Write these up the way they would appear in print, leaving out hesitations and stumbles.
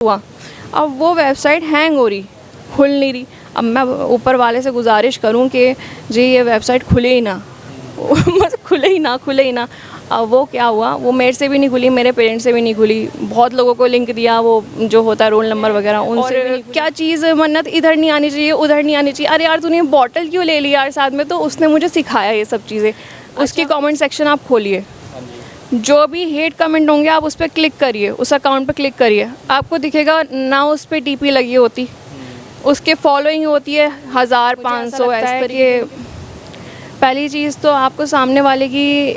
हुआ। अब वो वेबसाइट हैंग हो रही, खुल नहीं रही। अब मैं ऊपर वाले से गुजारिश करूं कि जी ये वेबसाइट खुले ही ना मतलब खुले ही ना। अब वो क्या हुआ, वो मेरे से भी नहीं खुली, मेरे पेरेंट्स से भी नहीं खुली। बहुत लोगों को लिंक दिया, वो जो होता है रोल नंबर वगैरह, उनसे भी नहीं खुली। क्या चीज़ मन्नत इधर नहीं आनी चाहिए, उधर नहीं आनी चाहिए। अरे यार तूने बॉटल क्यों ले ली यार साथ में, तो उसने मुझे सिखाया ये सब चीज़ें। उसकी कमेंट सेक्शन आप खोलिए, जो भी हेट कमेंट होंगे आप उस पर क्लिक करिए, उस अकाउंट पर क्लिक करिए, आपको दिखेगा ना उस पर टीपी लगी होती, उसके फॉलोइंग होती है 1000-500 इस तरीके। पहली चीज़ तो आपको सामने वाले की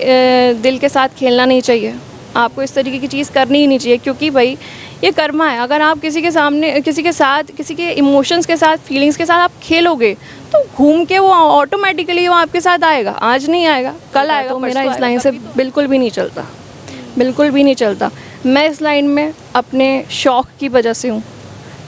दिल के साथ खेलना नहीं चाहिए, आपको इस तरीके की चीज़ करनी ही नहीं चाहिए, क्योंकि भाई ये कर्मा है। अगर आप किसी के सामने, किसी के साथ, किसी के इमोशंस के साथ, फीलिंग्स के साथ आप खेलोगे तो घूम के वो ऑटोमेटिकली वो आपके साथ आएगा। आज नहीं आएगा, कल आएगा। तो मेरा इस लाइन से बिल्कुल भी नहीं चलता, बिल्कुल भी नहीं चलता। मैं इस लाइन में अपने शौक़ की वजह से हूँ।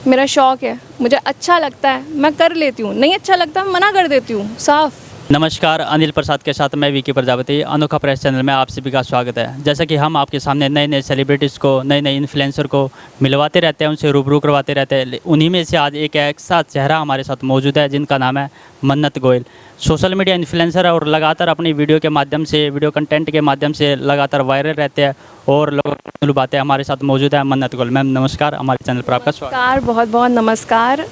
मेरा शौक़ है, मुझे अच्छा लगता है, मैं कर लेती हूँ। नहीं अच्छा लगता मना कर देती हूँ साफ़। नमस्कार, अनिल प्रसाद के साथ मैं विकी प्रजापति। अनोखा प्रेस चैनल में आप सभी का स्वागत है। जैसा कि हम आपके सामने नए नए सेलिब्रिटीज़ को, नए नए इन्फ्लुएंसर को मिलवाते रहते हैं, उनसे रूबरू करवाते रहते हैं। उन्हीं में से आज एक ऐसा चेहरा हमारे साथ मौजूद है जिनका नाम है मन्नत गोयल। सोशल मीडिया इन्फ्लुएंसर है और लगातार अपनी वीडियो के माध्यम से, वीडियो कंटेंट के माध्यम से लगातार वायरल रहते हैं और लोगों को लुभाते हैं। हमारे साथ मौजूद है मन्नत गोयल। मैम नमस्कार, हमारे चैनल पर आपका स्वागत। नमस्कार, बहुत बहुत नमस्कार।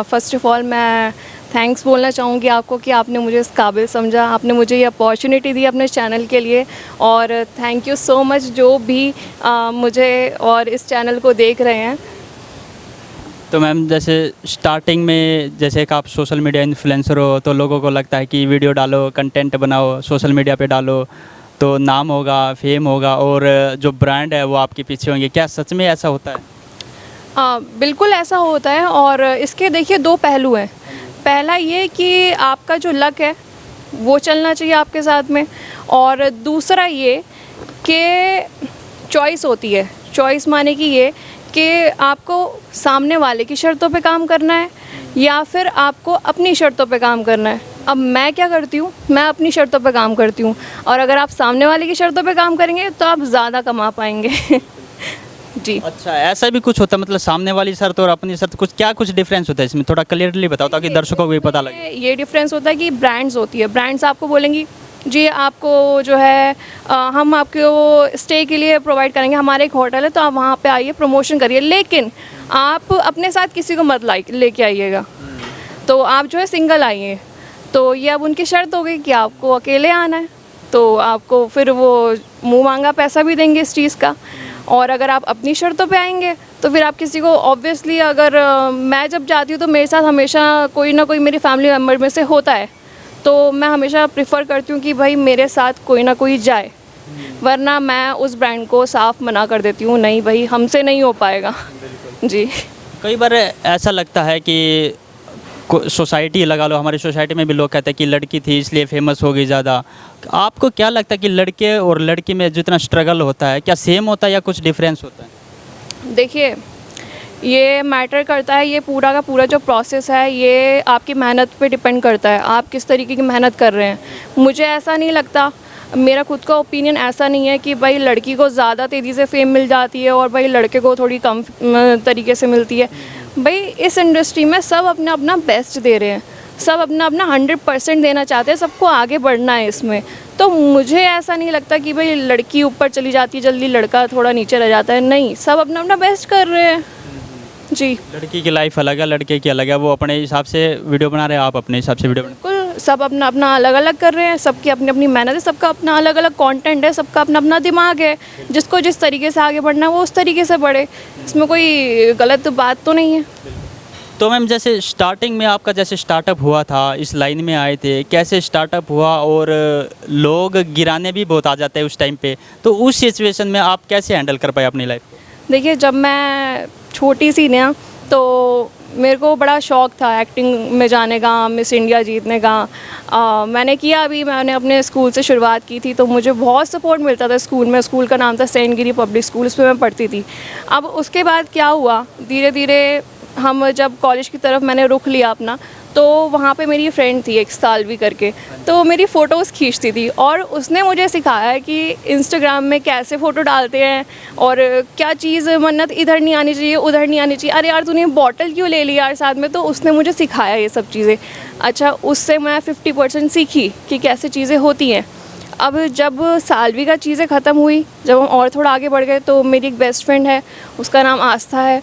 फ़र्स्ट ऑफ़ ऑल मैं थैंक्स बोलना चाहूँगी आपको कि आपने मुझे इस काबिल समझा, आपने मुझे ये अपॉर्चुनिटी दी अपने चैनल के लिए, और थैंक यू सो मच जो भी मुझे और इस चैनल को देख रहे हैं। तो मैम जैसे स्टार्टिंग में जैसे कि आप सोशल मीडिया इन्फ्लुएंसर हो तो लोगों को लगता है कि वीडियो डालो, कंटेंट बनाओ, सोशल मीडिया पे डालो तो नाम होगा, फेम होगा और जो ब्रांड है वो आपके पीछे होंगे। क्या सच में ऐसा होता है? बिल्कुल ऐसा होता है, और इसके देखिए दो पहलू हैं। पहला ये कि आपका जो लक है वो चलना चाहिए आपके साथ में, और दूसरा ये कि चॉइस होती है। चॉइस माने कि ये कि आपको सामने वाले की शर्तों पे काम करना है या फिर आपको अपनी शर्तों पे काम करना है। अब मैं क्या करती हूँ, मैं अपनी शर्तों पे काम करती हूँ, और अगर आप सामने वाले की शर्तों पे काम करेंगे तो आप ज़्यादा कमा पाएंगे जी। अच्छा, ऐसा भी कुछ होता है? मतलब सामने वाली शर्त और अपनी शर्त कुछ डिफरेंस होता है इसमें? थोड़ा क्लियरली बताओ ताकि दर्शकों को भी पता लगे। ये डिफरेंस होता है कि ब्रांड्स होती है, ब्रांड्स आपको बोलेंगी जी आपको जो है हम आपको स्टे के लिए प्रोवाइड करेंगे, हमारे एक होटल है तो आप वहाँ पे आइए, प्रमोशन करिए, लेकिन आप अपने साथ किसी को मत लेके आइएगा, तो आप जो है सिंगल आइए। तो ये अब उनकी शर्त हो गई कि आपको अकेले आना है, तो आपको फिर वो मुँह मांगा पैसा भी देंगे इस चीज़ का। और अगर आप अपनी शर्तों पे आएंगे तो फिर आप किसी को, ऑब्वियसली अगर मैं जब जाती हूँ तो मेरे साथ हमेशा कोई ना कोई मेरी फैमिली मेम्बर में से होता है, तो मैं हमेशा प्रिफ़र करती हूँ कि भाई मेरे साथ कोई ना कोई जाए, वरना मैं उस ब्रांड को साफ मना कर देती हूँ, नहीं भाई हमसे नहीं हो पाएगा जी। कई बार ऐसा लगता है कि सोसाइटी लगा लो, हमारी सोसाइटी में भी लोग कहते हैं कि लड़की थी इसलिए फेमस हो गई ज़्यादा। आपको क्या लगता है कि लड़के और लड़की में जितना स्ट्रगल होता है क्या सेम होता है या कुछ डिफरेंस होता है? देखिए ये मैटर करता है, ये पूरा का पूरा जो प्रोसेस है ये आपकी मेहनत पे डिपेंड करता है, आप किस तरीके की मेहनत कर रहे हैं। मुझे ऐसा नहीं लगता, मेरा खुद का ओपिनियन ऐसा नहीं है कि भाई लड़की को ज़्यादा तेज़ी से फेम मिल जाती है और भाई लड़के को थोड़ी कम तरीके से मिलती है। भाई इस इंडस्ट्री में सब अपना अपना बेस्ट दे रहे हैं, सब अपना अपना 100% देना चाहते हैं, सबको आगे बढ़ना है इसमें। तो मुझे ऐसा नहीं लगता कि भाई लड़की ऊपर चली जाती है जल्दी, लड़का थोड़ा नीचे रह जाता है, नहीं, सब अपना अपना बेस्ट कर रहे हैं जी। लड़की की लाइफ अलग है, लड़के की अलग है, वो अपने हिसाब से वीडियो बना रहे हैं, आप अपने हिसाब से वीडियो बना। बिल्कुल, सब अपना अपना अलग अलग कर रहे हैं, सबकी अपनी अपनी मेहनत है, सबका अपना अलग अलग कंटेंट है, सबका अपना अपना दिमाग है, जिसको जिस तरीके से आगे बढ़ना है वो उस तरीके से बढ़े, इसमें कोई गलत बात तो नहीं है। तो मैम जैसे स्टार्टिंग में आपका जैसे स्टार्टअप हुआ था, इस लाइन में आए थे, कैसे स्टार्टअप हुआ? और लोग गिराने भी बहुत आ जाते हैं उस टाइम पे, तो उस सिचुएशन में आप कैसे हैंडल कर पाए अपनी लाइफ को? देखिए जब मैं छोटी सी ना, तो मेरे को बड़ा शौक़ था एक्टिंग में जाने का, मिस इंडिया जीतने का। मैंने किया, अभी मैंने अपने स्कूल से शुरुआत की थी, तो मुझे बहुत सपोर्ट मिलता था स्कूल में। स्कूल का नाम था सेंट गिरी पब्लिक स्कूल, उसमें मैं पढ़ती थी। अब उसके बाद क्या हुआ, धीरे धीरे हम जब कॉलेज की तरफ मैंने रुख लिया अपना, तो वहाँ पे मेरी फ्रेंड थी एक सालवी करके, तो वो मेरी फ़ोटोज़ खींचती थी और उसने मुझे सिखाया है कि इंस्टाग्राम में कैसे फ़ोटो डालते हैं और क्या चीज़ मन्नत इधर नहीं आनी चाहिए, उधर नहीं आनी चाहिए, अरे यार तूने बॉटल क्यों ले ली यार साथ में। तो उसने मुझे सिखाया ये सब चीज़ें। अच्छा, उससे मैं 50% सीखी कि कैसे चीज़ें होती हैं। अब जब सालवी का चीज़ें ख़त्म हुई, जब हम और थोड़ा आगे बढ़ गए, तो मेरी एक बेस्ट फ्रेंड है, उसका नाम आस्था है,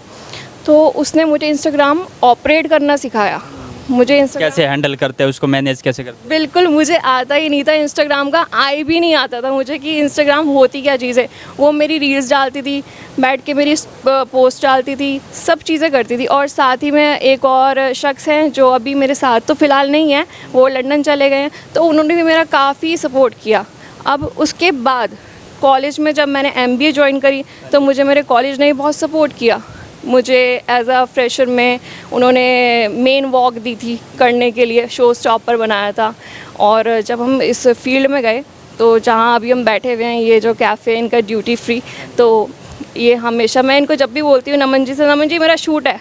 तो उसने मुझे इंस्टाग्राम ऑपरेट करना सिखाया। मुझे इंस्टाग्राम कैसे हैंडल करते हैं उसको, मैनेज कैसे करते बिल्कुल मुझे आता ही नहीं था, इंस्टाग्राम का आई भी नहीं आता था मुझे कि इंस्टाग्राम होती क्या चीज़ है। वो मेरी रील्स डालती थी, बैठ के मेरी पोस्ट डालती थी, सब चीज़ें करती थी। और साथ ही में एक और शख्स हैं जो अभी मेरे साथ तो फ़िलहाल नहीं है, वो लंदन चले गए हैं, तो उन्होंने भी मेरा काफ़ी सपोर्ट किया। अब उसके बाद कॉलेज में जब मैंने MBA ज्वाइन करी, तो मुझे मेरे कॉलेज ने भी बहुत सपोर्ट किया। मुझे एज अ फ्रेशर में उन्होंने मेन वॉक दी थी करने के लिए, शो स्टॉपर बनाया था। और जब हम इस फील्ड में गए, तो जहाँ अभी हम बैठे हुए हैं, ये जो कैफ़े इनका ड्यूटी फ्री, तो ये हमेशा मैं इनको जब भी बोलती हूँ नमन जी से, नमन जी मेरा शूट है,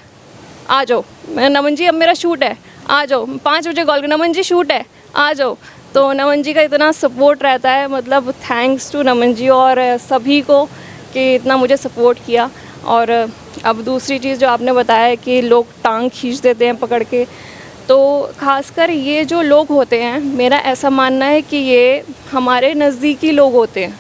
आ जाओ। मैं नमन जी अब मेरा शूट है, आ जाओ। 5 बजे कॉल कर, नमन जी शूट है, आ जाओ। तो नमन जी का इतना सपोर्ट रहता है, मतलब थैंक्स टू नमन जी और सभी को कि इतना मुझे सपोर्ट किया। और अब दूसरी चीज़ जो आपने बताया है कि लोग टांग खींच देते हैं पकड़ के, तो ख़ासकर ये जो लोग होते हैं, मेरा ऐसा मानना है कि ये हमारे नज़दीकी लोग होते हैं,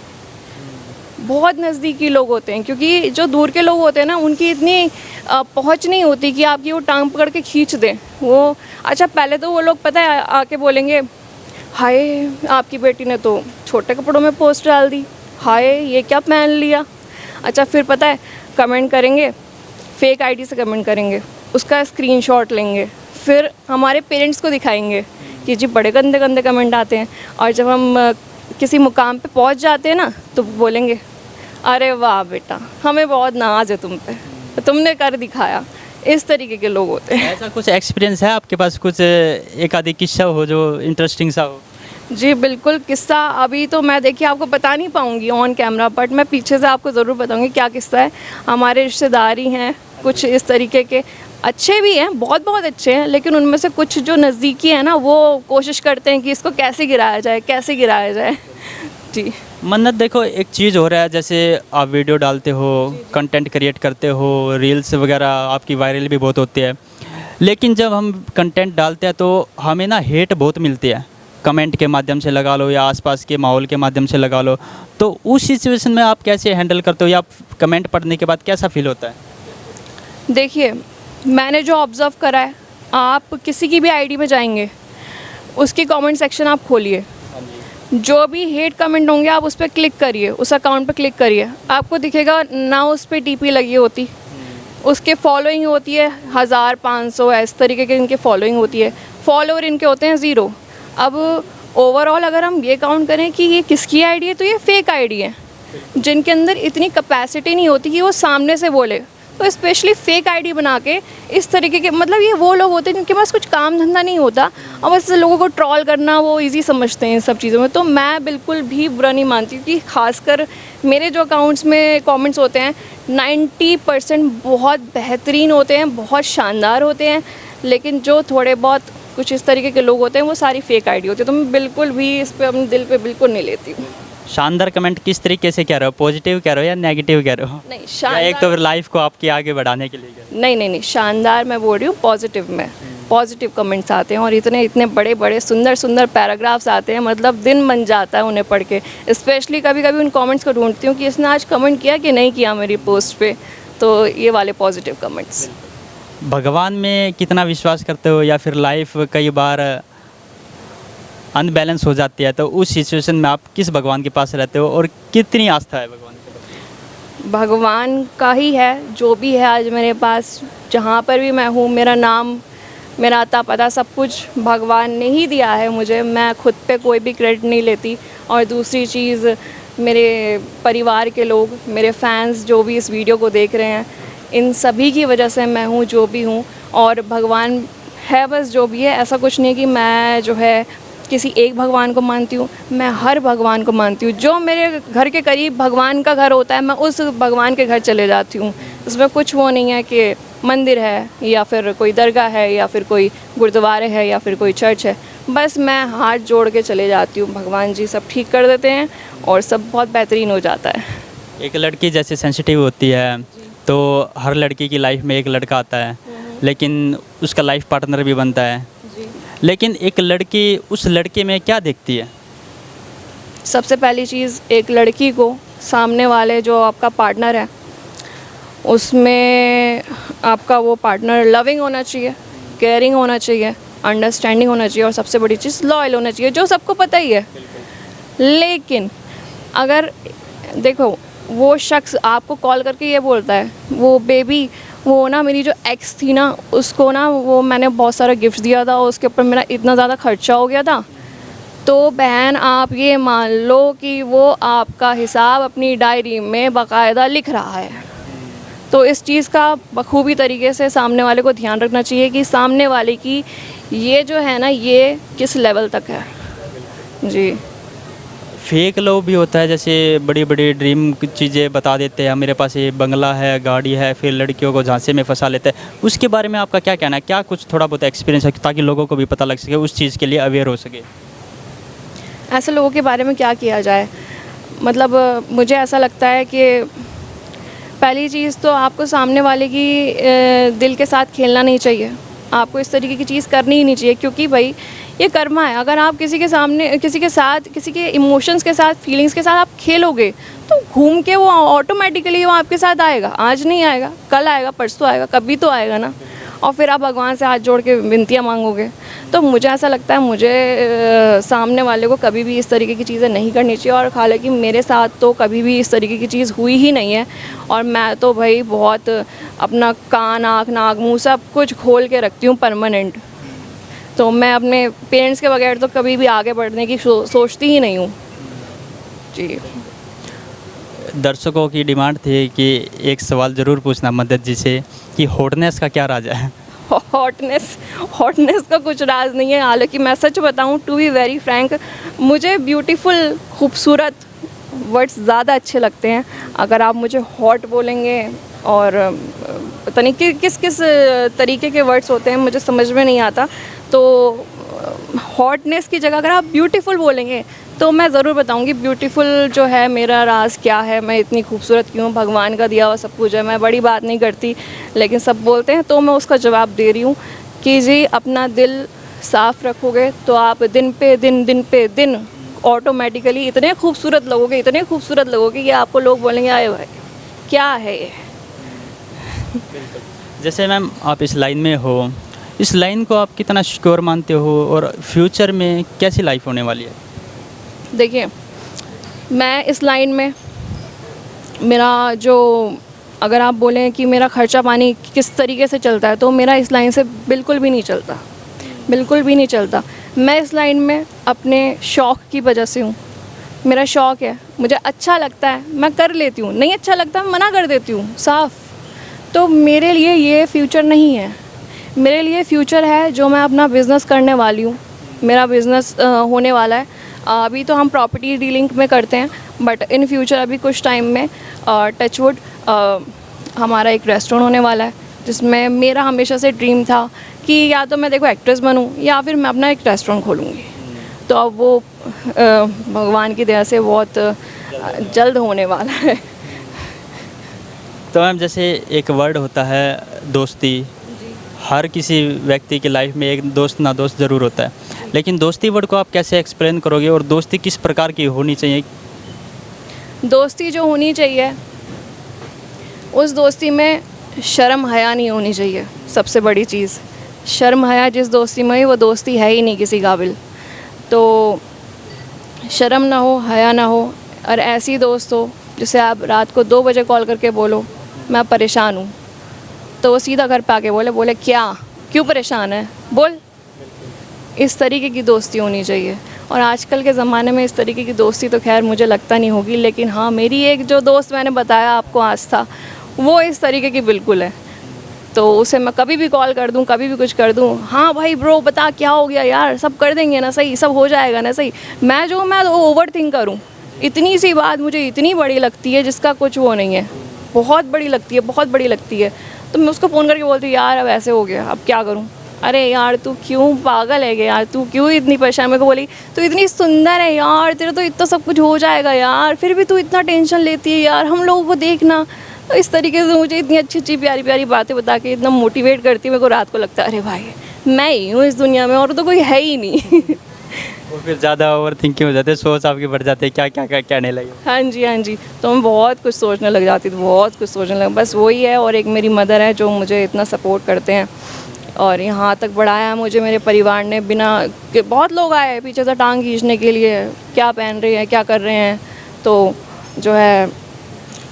बहुत नज़दीकी लोग होते हैं। क्योंकि जो दूर के लोग होते हैं ना, उनकी इतनी पहुंच नहीं होती कि आपकी वो टांग पकड़ के खींच दें। वो अच्छा, पहले तो वो लोग पता है आके बोलेंगे, हाय आपकी बेटी ने तो छोटे कपड़ों में पोस्ट डाल दी, हाय ये क्या पहन लिया। अच्छा, फिर पता है कमेंट करेंगे, फेक आईडी से कमेंट करेंगे, उसका स्क्रीनशॉट लेंगे, फिर हमारे पेरेंट्स को दिखाएंगे कि जी बड़े गंदे गंदे कमेंट आते हैं। और जब हम किसी मुकाम पे पहुंच जाते हैं ना, तो बोलेंगे, अरे वाह बेटा, हमें बहुत नाज है तुम पे, तुमने कर दिखाया। इस तरीके के लोग होते हैं। ऐसा कुछ एक्सपीरियंस है आपके पास, कुछ एक आधी किस्सा हो जो इंटरेस्टिंग सा हो? जी बिल्कुल, किस्सा अभी तो मैं देखिए आपको बता नहीं पाऊँगी ऑन कैमरा, बट मैं पीछे से आपको ज़रूर बताऊँगी क्या किस्सा है। हमारे रिश्तेदार ही हैं कुछ इस तरीके के, अच्छे भी हैं, बहुत बहुत अच्छे हैं, लेकिन उनमें से कुछ जो नज़दीकी हैं ना, वो कोशिश करते हैं कि इसको कैसे गिराया जाए, कैसे गिराया जाए। जी मन्नत, देखो एक चीज़ हो रहा है, जैसे आप वीडियो डालते हो, कंटेंट क्रिएट करते हो, रील्स वगैरह आपकी वायरल भी बहुत होती है, लेकिन जब हम कंटेंट डालते हैं तो हमें ना हेट बहुत मिलती है, कमेंट के माध्यम से लगा लो या आसपास के माहौल के माध्यम से लगा लो। तो उस सिचुएशन में आप कैसे हैंडल करते हो, या कमेंट पढ़ने के बाद कैसा फील होता है? देखिए, मैंने जो ऑब्ज़र्व करा है, आप किसी की भी आईडी में जाएंगे, उसकी कमेंट सेक्शन आप खोलिए, जो भी हेट कमेंट होंगे आप उस पर क्लिक करिए, उस अकाउंट पर क्लिक करिए, आपको दिखेगा ना उस पर DP लगी होती, उसके फॉलोइंग होती है 1000-500, इस तरीके के इनके फॉलोइंग होती है, फॉलोअर इनके होते हैं 0। अब ओवरऑल अगर हम ये काउंट करें कि ये किसकी आईडी है, तो ये फेक आईडी है, जिनके अंदर इतनी कैपेसिटी नहीं होती कि वो सामने से बोले। तो स्पेशली फेक आईडी बना के इस तरीके के, मतलब ये वो लोग होते हैं जिनके पास कुछ काम धंधा नहीं होता और बस लोगों को ट्रॉल करना वो इजी समझते हैं इन सब चीज़ों में। तो मैं बिल्कुल भी बुरा नहीं मानती कि खासकर मेरे जो अकाउंट्स में कमेंट्स होते हैं 90% बहुत बेहतरीन होते हैं, बहुत शानदार होते हैं, लेकिन जो थोड़े बहुत कुछ इस तरीके के लोग होते हैं वो सारी फेक आईडी होती है। तो मैं बिल्कुल भी इस पर अपने दिल पे बिल्कुल नहीं लेती हूँ। शानदार कमेंट किस तरीके से कह रहे हो, पॉजिटिव कह रहे हो या नेगेटिव कह रहे हो? नहीं या शानदार, एक तो फिर लाइफ को आपकी आगे बढ़ाने के लिए कह रहे हो? नहीं, शानदार मैं बोल रही हूँ, पॉजिटिव में पॉजिटिव कमेंट्स आते हैं और इतने इतने बड़े बड़े सुंदर सुंदर पैराग्राफ्स आते हैं, मतलब दिन बन जाता है उन्हें पढ़ के। स्पेशली कभी कभी उन कमेंट्स को ढूंढती हूँ कि इसने आज कमेंट किया कि नहीं किया मेरी पोस्ट पे, तो ये वाले पॉजिटिव कमेंट्स। भगवान में कितना विश्वास करते हो, या फिर लाइफ कई बार अनबैलेंस हो जाती है, तो उस सिचुएशन में आप किस भगवान के पास रहते हो और कितनी आस्था है भगवान के पास? भगवान का ही है जो भी है आज मेरे पास, जहाँ पर भी मैं हूँ, मेरा नाम, मेरा अता पता सब कुछ भगवान ने ही दिया है मुझे, मैं खुद पे कोई भी क्रेडिट नहीं लेती। और दूसरी चीज़, मेरे परिवार के लोग, मेरे फैंस जो भी इस वीडियो को देख रहे हैं, इन सभी की वजह से मैं हूँ जो भी हूँ। और भगवान है बस जो भी है, ऐसा कुछ नहीं कि मैं जो है किसी एक भगवान को मानती हूँ, मैं हर भगवान को मानती हूँ। जो मेरे घर के करीब भगवान का घर होता है, मैं उस भगवान के घर चले जाती हूँ। उसमें कुछ वो नहीं है कि मंदिर है या फिर कोई दरगाह है या फिर कोई गुरुद्वारे है या फिर कोई चर्च है, बस मैं हाथ जोड़ के चले जाती हूँ, भगवान जी सब ठीक कर देते हैं और सब बहुत बेहतरीन हो जाता है। एक लड़की जैसे सेंसिटिव होती है तो हर लड़की की लाइफ में एक लड़का आता है, लेकिन उसका लाइफ पार्टनर भी बनता है। जी, लेकिन एक लड़की उस लड़के में क्या देखती है? सबसे पहली चीज़, एक लड़की को सामने वाले जो आपका पार्टनर है उसमें आपका वो पार्टनर लविंग होना चाहिए, केयरिंग होना चाहिए, अंडरस्टैंडिंग होना चाहिए और सबसे बड़ी चीज़ लॉयल होना चाहिए, जो सबको पता ही है। लेकिन अगर देखो वो शख्स आपको कॉल करके ये बोलता है, वो बेबी वो ना मेरी जो एक्स थी ना उसको ना वो मैंने बहुत सारा गिफ्ट दिया था और उसके ऊपर मेरा इतना ज़्यादा खर्चा हो गया था, तो बहन आप ये मान लो कि वो आपका हिसाब अपनी डायरी में बाकायदा लिख रहा है। तो इस चीज़ का बखूबी तरीके से सामने वाले को ध्यान रखना चाहिए कि सामने वाले की ये जो है ना ये किस लेवल तक है। जी, फेक लव भी होता है, जैसे बड़ी बड़ी ड्रीम चीज़ें बता देते हैं, मेरे पास ये बंगला है, गाड़ी है, फिर लड़कियों को झांसे में फंसा लेते हैं। उसके बारे में आपका क्या कहना है? क्या कुछ थोड़ा बहुत एक्सपीरियंस है ताकि लोगों को भी पता लग सके, उस चीज़ के लिए अवेयर हो सके? ऐसे लोगों के बारे में क्या किया जाए, मतलब मुझे ऐसा लगता है कि पहली चीज़ तो आपको सामने वाले की दिल के साथ खेलना नहीं चाहिए, आपको इस तरीके की चीज़ करनी ही नहीं चाहिए, क्योंकि भाई ये कर्मा है। अगर आप किसी के सामने किसी के साथ किसी के इमोशंस के साथ फीलिंग्स के साथ आप खेलोगे तो घूम के वो ऑटोमेटिकली वो आपके साथ आएगा। आज नहीं आएगा, कल आएगा, परसों आएगा, कभी तो आएगा ना। और फिर आप भगवान से हाथ जोड़ के विनतियाँ मांगोगे। तो मुझे ऐसा लगता है मुझे सामने वाले को कभी भी इस तरीके की चीज़ें नहीं करनी चाहिए। और हालांकि मेरे साथ तो कभी भी इस तरीके की चीज़ हुई ही नहीं है और मैं तो भाई बहुत अपना कान आँख नाक मुँह सब कुछ खोल के रखती हूँ परमानेंट। तो मैं अपने पेरेंट्स के बगैर तो कभी भी आगे बढ़ने की सोचती ही नहीं हूँ। जी, दर्शकों की डिमांड थी कि एक सवाल ज़रूर पूछना मदद जी से कि हॉटनेस का क्या राज है? हॉटनेस का कुछ राज नहीं है। हालांकि मैं सच बताऊं, टू बी वेरी फ्रैंक, मुझे ब्यूटीफुल खूबसूरत वर्ड्स ज़्यादा अच्छे लगते हैं। अगर आप मुझे हॉट बोलेंगे और पता नहीं किस किस तरीके के वर्ड्स होते हैं मुझे समझ में नहीं आता, तो हॉटनेस की जगह अगर आप ब्यूटीफुल बोलेंगे तो मैं ज़रूर बताऊंगी ब्यूटीफुल जो है मेरा राज क्या है, मैं इतनी खूबसूरत क्यों, भगवान का दिया हुआ सब कुछ है। मैं बड़ी बात नहीं करती, लेकिन सब बोलते हैं तो मैं उसका जवाब दे रही हूँ कि जी अपना दिल साफ़ रखोगे तो आप दिन पे दिन ऑटोमेटिकली इतने खूबसूरत लगोगे कि आपको लोग बोलेंगे आए भाई क्या है ये। जैसे मैम आप इस लाइन में हो, इस लाइन को आप कितना सिक्योर मानते हो और फ्यूचर में कैसी लाइफ होने वाली है? देखिए, मैं इस लाइन में मेरा जो अगर आप बोलें कि मेरा खर्चा पानी किस तरीके से चलता है तो मेरा इस लाइन से बिल्कुल भी नहीं चलता। मैं इस लाइन में अपने शौक़ की वजह से हूँ। मेरा शौक़ है, मुझे अच्छा लगता है, मैं कर लेती हूँ, नहीं अच्छा लगता मैं मना कर देती हूँ साफ़। तो मेरे लिए ये फ्यूचर नहीं है। मेरे लिए फ्यूचर है जो मैं अपना बिज़नेस करने वाली हूँ। मेरा बिज़नेस होने वाला है। अभी तो हम प्रॉपर्टी डीलिंग में करते हैं, बट इन फ्यूचर अभी कुछ टाइम में टचवुड हमारा एक रेस्टोरेंट होने वाला है, जिसमें मेरा हमेशा से ड्रीम था कि या तो मैं देखो एक्ट्रेस बनूं या फिर मैं अपना एक रेस्टोरेंट खोलूँगी। तो अब वो भगवान की दया से बहुत जल्द होने वाला है। तो मैम जैसे एक वर्ड होता है दोस्ती, हर किसी व्यक्ति की लाइफ में एक दोस्त ना दोस्त ज़रूर होता है, लेकिन दोस्ती वर्ड को आप कैसे एक्सप्लेन करोगे और दोस्ती किस प्रकार की होनी चाहिए? दोस्ती जो होनी चाहिए उस दोस्ती में शर्म हया नहीं होनी चाहिए। सबसे बड़ी चीज़ शर्म हया जिस दोस्ती में हुई वो दोस्ती है ही नहीं किसी काबिल। तो शर्म ना हो, हया ना हो, और ऐसी दोस्त हो जिसे आप रात को 2 बजे कॉल करके बोलो मैं परेशान हूँ, तो वो सीधा घर पे आके बोले क्यों परेशान है, बोल। इस तरीके की दोस्ती होनी चाहिए। और आजकल के ज़माने में इस तरीके की दोस्ती तो खैर मुझे लगता नहीं होगी, लेकिन हाँ मेरी एक जो दोस्त मैंने बताया आपको आज था, वो इस तरीके की बिल्कुल है। तो उसे मैं कभी भी कॉल कर दूं, कभी भी कुछ कर दूं, हाँ भाई ब्रो बता क्या हो गया यार, सब कर देंगे ना सही, सब हो जाएगा ना सही। मैं तो ओवर थिंक करूँ, इतनी सी बात मुझे इतनी बड़ी लगती है जिसका कुछ वो नहीं है, बहुत बड़ी लगती है। तो मैं उसको फ़ोन करके बोलती हूँ यार अब ऐसे हो गया, अब क्या करूँ। अरे यार तू क्यों पागल है यार, तू क्यों इतनी परेशान। मेरे को बोली तू इतनी सुंदर है यार, तेरा तो इतना सब कुछ हो जाएगा यार, फिर भी तू इतना टेंशन लेती है यार, हम लोगों को देखना। तो इस तरीके से मुझे इतनी अच्छी अच्छी प्यारी प्यारी बातें बता के इतना मोटिवेट करती है। मेरे को रात को लगता है अरे भाई मैं ही हूँ इस दुनिया में, और तो कोई है ही नहीं। वो फिर ज़्यादा ओवर थिंकिंग हो जाते हैं, सोच आपकी बढ़ जाती है, क्या क्या क्या कहने लगे। हाँ जी हाँ जी, तो मैं बहुत कुछ सोचने लग जाती थी, बहुत कुछ सोचने लग, बस वही है। और एक मेरी मदर है जो मुझे इतना सपोर्ट करते हैं, और यहाँ तक बढ़ाया मुझे मेरे परिवार ने, बिना कि बहुत लोग आए पीछे से टांग खींचने के लिए, क्या पहन रहे हैं, क्या कर रहे हैं। तो जो है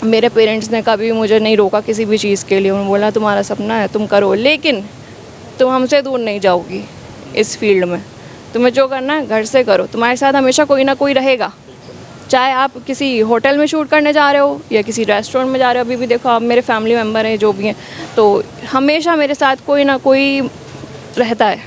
मेरे पेरेंट्स ने कभी मुझे नहीं रोका किसी भी चीज़ के लिए। उन्होंने बोला तुम्हारा सपना है तुम करो, लेकिन तुम हमसे दूर नहीं जाओगी इस फील्ड में, तुम्हें जो करना है घर से करो, तुम्हारे साथ हमेशा कोई ना कोई रहेगा। चाहे आप किसी होटल में शूट करने जा रहे हो या किसी रेस्टोरेंट में जा रहे हो, अभी भी देखो आप मेरे फैमिली मेम्बर हैं जो भी हैं, तो हमेशा मेरे साथ कोई ना कोई रहता है।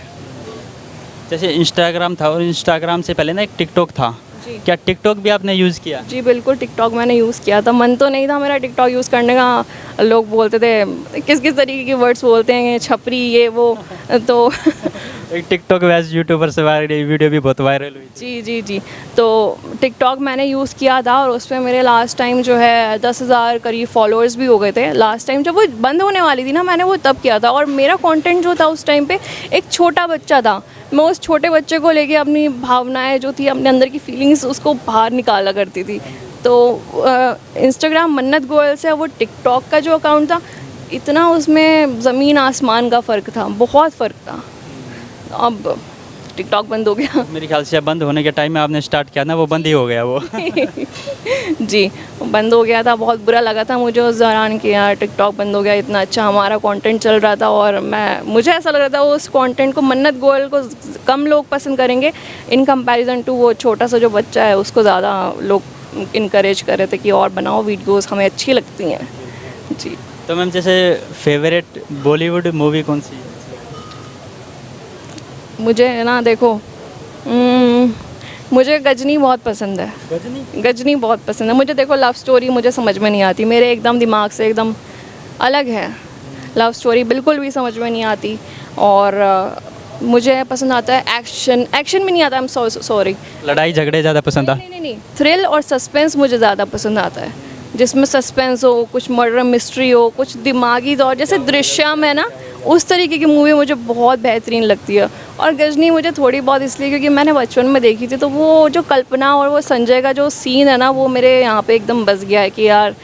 जैसे इंस्टाग्राम था, और इंस्टाग्राम से पहले ना एक टिकटॉक था, जी। क्या टिकटॉक भी आपने यूज़ किया? जी बिल्कुल, टिकटॉक मैंने यूज़ किया था। मन तो नहीं था मेरा टिकटॉक यूज़ करने का, लोग बोलते थे किस किस तरीके के वर्ड्स बोलते हैं, छपरी ये वो, तो एक टिकटॉक वैसे यूट्यूबर से वायरल वीडियो भी बहुत वायरल हुई थी। जी जी जी, तो टिकटॉक मैंने यूज़ किया था, और उस पर मेरे लास्ट टाइम जो है 10,000 करीब फॉलोअर्स भी हो गए थे। लास्ट टाइम जब वो बंद होने वाली थी ना, मैंने वो तब किया था, और मेरा कंटेंट जो था उस टाइम पे एक छोटा बच्चा था। मैं उस छोटे बच्चे को लेके अपनी भावनाएं जो थी, अपने अंदर की फीलिंग्स, उसको बाहर निकाला करती थी। तो इंस्टाग्राम मन्नत गोयल से वो टिकटॉक का जो अकाउंट था, इतना उसमें ज़मीन आसमान का फ़र्क था, बहुत फ़र्क था। अब टिकटॉक बंद हो गया। मेरे ख्याल से बंद होने के टाइम में आपने स्टार्ट किया ना, वो बंद ही हो गया वो। जी, बंद हो गया था, बहुत बुरा लगा था मुझे उस दौरान कि यार टिकटॉक बंद हो गया, इतना अच्छा हमारा कंटेंट चल रहा था, और मुझे ऐसा लग रहा था उस कंटेंट को, मन्नत गोयल को कम लोग पसंद करेंगे इन कंपैरिजन टू वो छोटा सा जो बच्चा है, उसको ज़्यादा लोग इनकरेज कर रहे थे कि और बनाओ वीडियोस, हमें अच्छी लगती हैं। जी। तो मैम जैसे फेवरेट बॉलीवुड मूवी कौन सी है? मुझे ना देखो, मुझे गजनी बहुत पसंद है। गजनी? गजनी बहुत पसंद है मुझे। देखो लव स्टोरी मुझे समझ में नहीं आती, मेरे एकदम दिमाग से एकदम अलग है, लव स्टोरी बिल्कुल भी समझ में नहीं आती। और मुझे पसंद आता है एक्शन, एक्शन भी नहीं आता, आई एम सॉरी, लड़ाई झगड़े ज़्यादा पसंद आ? नहीं, थ्रिल और सस्पेंस मुझे ज़्यादा पसंद आता है, जिसमें सस्पेंस हो, कुछ मर्डर मिस्ट्री हो, कुछ दिमागी तौर, जैसे दृश्यम है ना, उस तरीके की मूवी मुझे बहुत बेहतरीन लगती है। और गजनी मुझे थोड़ी बहुत इसलिए क्योंकि मैंने बचपन में देखी थी, तो वो जो कल्पना और वो संजय का जो सीन है ना, वो मेरे यहाँ पे एकदम बस गया है कि यार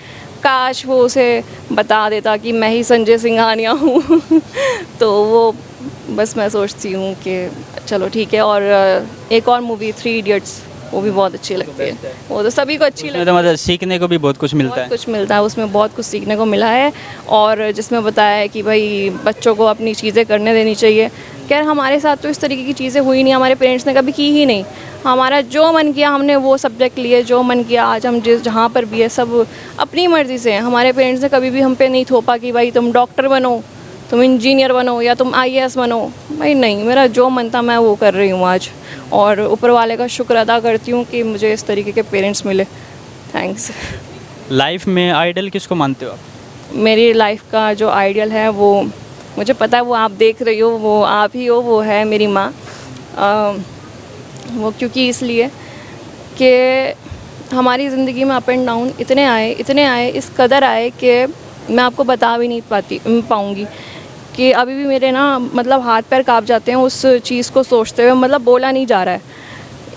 काश वो उसे बता देता कि मैं ही संजय सिंघानिया हूँ। तो वो बस मैं सोचती हूँ कि चलो ठीक है। और एक और मूवी 3 इडियट्स, वो भी बहुत अच्छी लगती है, वो तो सभी को अच्छी लगती है। तो मतलब सीखने को भी बहुत कुछ मिलता है। बहुत कुछ मिलता है उसमें, बहुत कुछ सीखने को मिला है। और जिसमें बताया है कि भाई बच्चों को अपनी चीज़ें करने देनी चाहिए। खैर हमारे साथ तो इस तरीके की चीज़ें हुई नहीं, हमारे पेरेंट्स ने कभी की ही नहीं। हमारा जो मन किया हमने वो सब्जेक्ट लिए, जो मन किया आज हम जहाँ पर भी है सब अपनी मर्ज़ी से हैं। हमारे पेरेंट्स ने कभी भी हम पे नहीं थोपा कि भाई तुम डॉक्टर बनो, तुम इंजीनियर बनो, या तुम IAS बनो। भाई नहीं, मेरा जो मन था मैं वो कर रही हूँ आज, और ऊपर वाले का शुक्र अदा करती हूँ कि मुझे इस तरीके के पेरेंट्स मिले। थैंक्स। लाइफ में आइडल किसको मानते हो आप? मेरी लाइफ का जो आइडियल है वो मुझे पता है, वो आप देख रही हो, वो आप ही हो, वो है मेरी माँ। वो क्योंकि इसलिए कि हमारी ज़िंदगी में अप एंड डाउन इतने आए, इस कदर आए कि मैं आपको बता भी नहीं पाऊँगी कि अभी भी मेरे ना मतलब हाथ पैर काँप जाते हैं उस चीज़ को सोचते हुए, मतलब बोला नहीं जा रहा है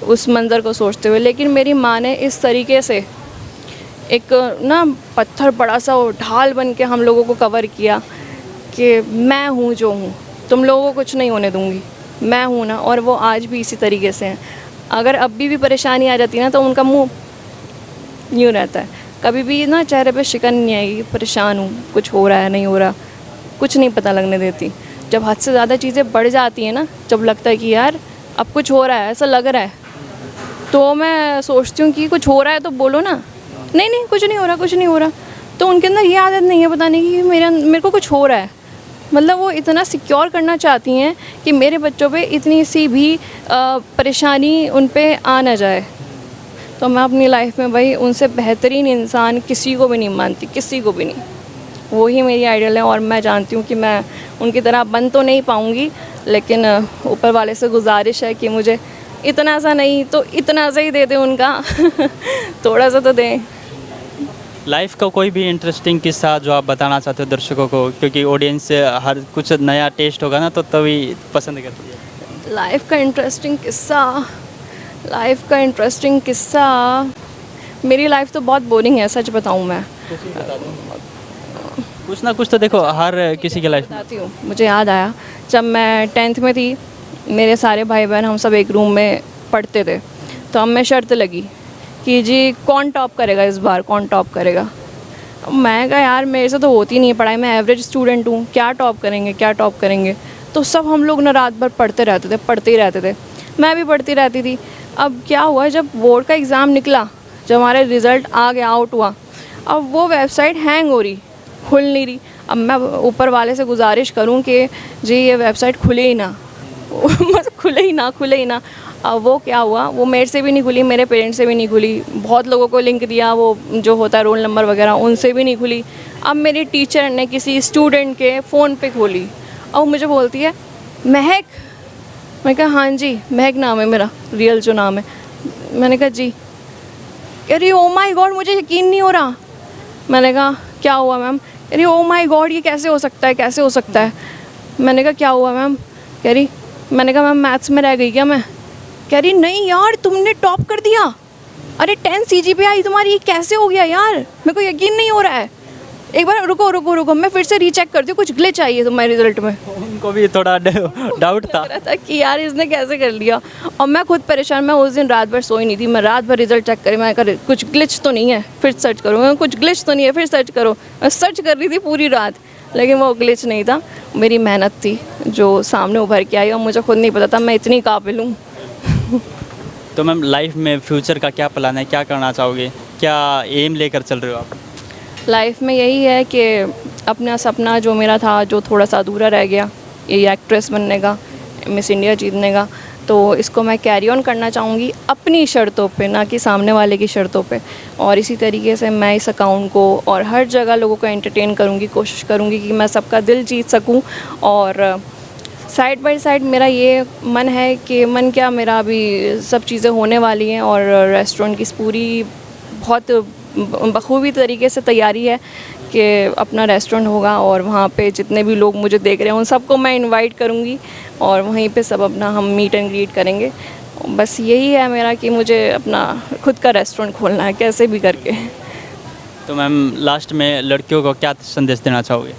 उस मंज़र को सोचते हुए। लेकिन मेरी माँ ने इस तरीके से एक ना पत्थर बड़ा सा ढाल बन के हम लोगों को कवर किया कि मैं हूँ जो हूँ, तुम लोगों को कुछ नहीं होने दूँगी, मैं हूँ ना। और वो आज भी इसी तरीके से हैं। अगर अब भी परेशानी आ जाती है ना, तो उनका मुँह यूँ रहता है, कभी भी ना चेहरे पे शिकन नहीं आएगी, परेशान हूँ, कुछ हो रहा है नहीं हो रहा, कुछ नहीं पता लगने देती। जब हद से ज़्यादा चीज़ें बढ़ जाती हैं ना, जब लगता है कि यार अब कुछ हो रहा है, ऐसा लग रहा है, तो मैं सोचती हूँ कि कुछ हो रहा है तो बोलो ना, नहीं कुछ नहीं हो रहा, कुछ नहीं हो रहा। तो उनके अंदर ये आदत नहीं है बताने की मेरे को कुछ हो रहा है। मतलब वो इतना सिक्योर करना चाहती हैं कि मेरे बच्चों पे इतनी सी भी परेशानी उन पे आ ना जाए। तो मैं अपनी लाइफ में भाई उनसे बेहतरीन इंसान किसी को भी नहीं मानती, किसी को भी नहीं। वो ही मेरी आइडल है और मैं जानती हूँ कि मैं उनकी तरह बन तो नहीं पाऊँगी, लेकिन ऊपर वाले से गुजारिश है कि मुझे इतना सा नहीं तो इतना सा ही दे दें उनका थोड़ा सा तो दें। लाइफ का कोई भी इंटरेस्टिंग किस्सा जो आप बताना चाहते हो दर्शकों को, क्योंकि ऑडियंस से हर कुछ नया टेस्ट होगा ना तो तभी पसंद करती है। लाइफ का इंटरेस्टिंग किस्सा मेरी लाइफ तो बहुत बोरिंग है, सच बताऊँ मैं। कुछ ना कुछ तो देखो हर किसी की लाइफ में। बताती हूँ, मुझे याद आया जब मैं 10th में थी, मेरे सारे भाई बहन हम सब एक रूम में पढ़ते थे, तो हमें शर्त लगी कि जी कौन टॉप करेगा इस बार, कौन टॉप करेगा। मैं कहा यार मेरे से तो होती नहीं है पढ़ाई, मैं एवरेज स्टूडेंट हूँ, क्या टॉप करेंगे। तो सब हम लोग ना रात भर पढ़ते ही रहते थे, मैं भी पढ़ती रहती थी। अब क्या हुआ, जब बोर्ड का एग्ज़ाम निकला, जब हमारे रिज़ल्ट आ गया, आउट हुआ, अब वो वेबसाइट हैंग हो रही, खुल नहीं रही। अब मैं ऊपर वाले से गुजारिश करूं कि जी ये वेबसाइट खुले ही ना मतलब खुले ही ना। अब वो क्या हुआ, वो मेरे से भी नहीं खुली, मेरे पेरेंट्स से भी नहीं खुली, बहुत लोगों को लिंक दिया, वो जो होता है रोल नंबर वगैरह, उनसे भी नहीं खुली। अब मेरी टीचर ने किसी स्टूडेंट के फ़ोन पे खोली और मुझे बोलती है महक। मैं कहा हाँ जी महक नाम है मेरा, रियल जो नाम है। मैंने कहा जी। कह रही ओ माई गॉड मुझे यकीन नहीं हो रहा। मैंने कहा क्या हुआ मैम? कह रही ओ माई गॉड ये कैसे हो सकता है। मैंने कहा क्या हुआ मैम? कह रही, मैंने कहा मैम मैथ्स में रह गई क्या मैं? कह रही नहीं यार तुमने टॉप कर दिया, अरे 10 CGPA आई तुम्हारी, ये कैसे हो गया यार, मेरे को यकीन नहीं हो रहा है। एक बार रुको मैं फिर से रीचेक करती हूँ, कुछ ग्लिच आई है तुम्हारे रिजल्ट में। उनको भी थोड़ा डाउट था लग रहा था कि यार इसने कैसे कर लिया। और मैं खुद परेशान, मैं उस दिन रात भर सोई नहीं थी, मैं रात भर रिजल्ट चेक करी, मैं कर कुछ ग्लिच तो नहीं है, फिर सर्च करो, कुछ ग्लिच तो नहीं है, फिर सर्च करो। मैं सर्च कर रही थी पूरी रात, लेकिन वो ग्लिच नहीं था, मेरी मेहनत थी जो सामने उभर के आई और मुझे खुद नहीं पता था मैं इतनी काबिल हूँ। तो मैम लाइफ में फ्यूचर का क्या प्लान है, क्या करना चाहोगे, क्या एम लेकर चल रहे हो आप? लाइफ में यही है कि अपना सपना जो मेरा था, जो थोड़ा सा अधूरा रह गया, ये एक्ट्रेस बनने का, मिस इंडिया जीतने का, तो इसको मैं कैरी ऑन करना चाहूँगी अपनी शर्तों पे, ना कि सामने वाले की शर्तों पे। और इसी तरीके से मैं इस अकाउंट को और हर जगह लोगों को एंटरटेन करूँगी, कोशिश करूँगी कि मैं सबका दिल जीत सकूँ। और साइड बाय साइड मेरा ये मन है कि मेरा अभी सब चीज़ें होने वाली हैं और रेस्टोरेंट की पूरी बहुत बखूबी तरीके से तैयारी है कि अपना रेस्टोरेंट होगा और वहाँ पे जितने भी लोग मुझे देख रहे हैं उन सबको मैं इनवाइट करूँगी और वहीं पे सब अपना हम मीट एंड ग्रीट करेंगे। बस यही है मेरा कि मुझे अपना खुद का रेस्टोरेंट खोलना है कैसे भी करके। तो मैम लास्ट में लड़कियों को क्या संदेश देना चाहोगे?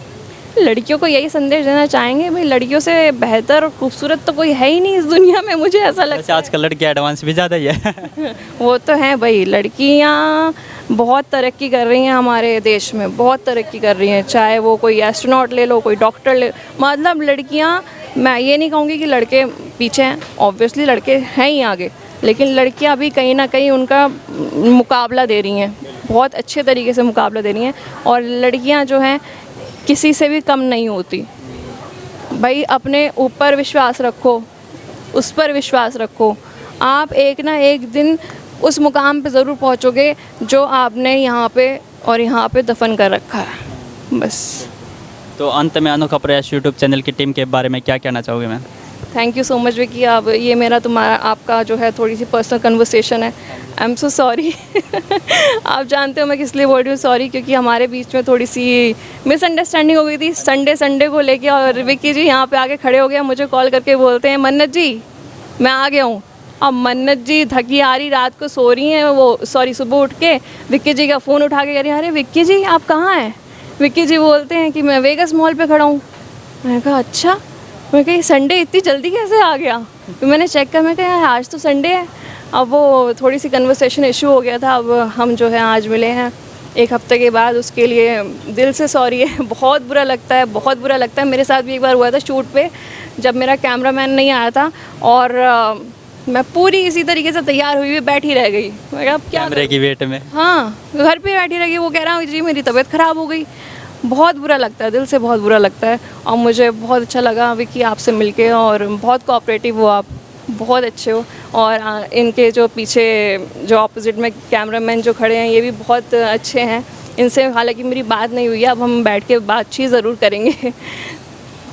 लड़कियों को यही संदेश देना चाहेंगे भाई, लड़कियों से बेहतर और खूबसूरत तो कोई है ही नहीं इस दुनिया में, मुझे ऐसा लगता है। आजकल लड़की एडवांस भी ज़्यादा ही है वो तो है भाई, लड़कियाँ बहुत तरक्की कर रही हैं हमारे देश में, बहुत तरक्की कर रही हैं, चाहे वो कोई एस्ट्रोनॉट ले लो, कोई डॉक्टर ले, मतलब लड़कियाँ, मैं ये नहीं कहूँगी कि लड़के पीछे हैं, ऑब्वियसली लड़के हैं ही आगे, लेकिन लड़कियाँ भी कहीं ना कहीं उनका मुकाबला दे रही हैं, बहुत अच्छे तरीके से मुकाबला दे रही हैं। और लड़कियाँ जो हैं किसी से भी कम नहीं होती भाई, अपने ऊपर विश्वास रखो, उस पर विश्वास रखो, आप एक ना एक दिन उस मुकाम पे ज़रूर पहुंचोगे जो आपने यहाँ पे दफन कर रखा है। बस। तो अंत में अनोखा प्रयास यूट्यूब चैनल की टीम के बारे में क्या कहना चाहोगे ma'am? Thank you so much Vicky, अब ये मेरा तुम्हारा आपका जो है थोड़ी सी पर्सनल कन्वर्सेशन है, आई एम सो सॉरी आप जानते हो मैं किस लिए बोल रही हूँ सॉरी, क्योंकि हमारे बीच में थोड़ी सी मिसअंडरस्टैंडिंग हो गई थी संडे को लेके, और विक्की जी यहाँ पे आके खड़े हो गया, मुझे कॉल करके बोलते हैं मन्नत जी मैं आ गया हूँ। अब मन्नत जी थकी आ रही, रात को सो रही हैं वो, सॉरी सुबह उठ के विक्की जी का फ़ोन उठा के कह रही, अरे विक्की जी आप कहाँ हैं? विक्की जी बोलते हैं कि मैं वेगस मॉल पे खड़ा हूँ। मैंने कहा अच्छा, मैं कही संडे इतनी जल्दी कैसे आ गया? तो मैंने चेक किया, मैं कहा आज तो संडे है। अब वो थोड़ी सी कन्वर्सेशन इशू हो गया था, अब हम जो है आज मिले हैं 1 हफ्ते के बाद, उसके लिए दिल से सॉरी है। बहुत बुरा लगता है, मेरे साथ भी एक बार हुआ था शूट पे, जब मेरा कैमरामैन नहीं आया था और मैं पूरी इसी तरीके से तैयार हुई बैठी रह गई। मैं कहा अब क्या कैमरे की वेट में, हाँ घर पे बैठी रह गई, वो कह रहा हूँ जी मेरी तबीयत ख़राब हो गई। बहुत बुरा लगता है, दिल से बहुत बुरा लगता है। और मुझे बहुत अच्छा लगा विकी आपसे मिलके, और बहुत कोऑपरेटिव हो आप, बहुत अच्छे हो। और इनके जो पीछे जो ऑपोजिट में कैमरामैन जो खड़े हैं ये भी बहुत अच्छे हैं, इनसे हालांकि मेरी बात नहीं हुई है, अब हम बैठ के बातचीत ज़रूर करेंगे।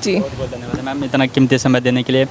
जी। बहुत बहुत धन्यवाद मैम इतना कीमती समय देने के लिए।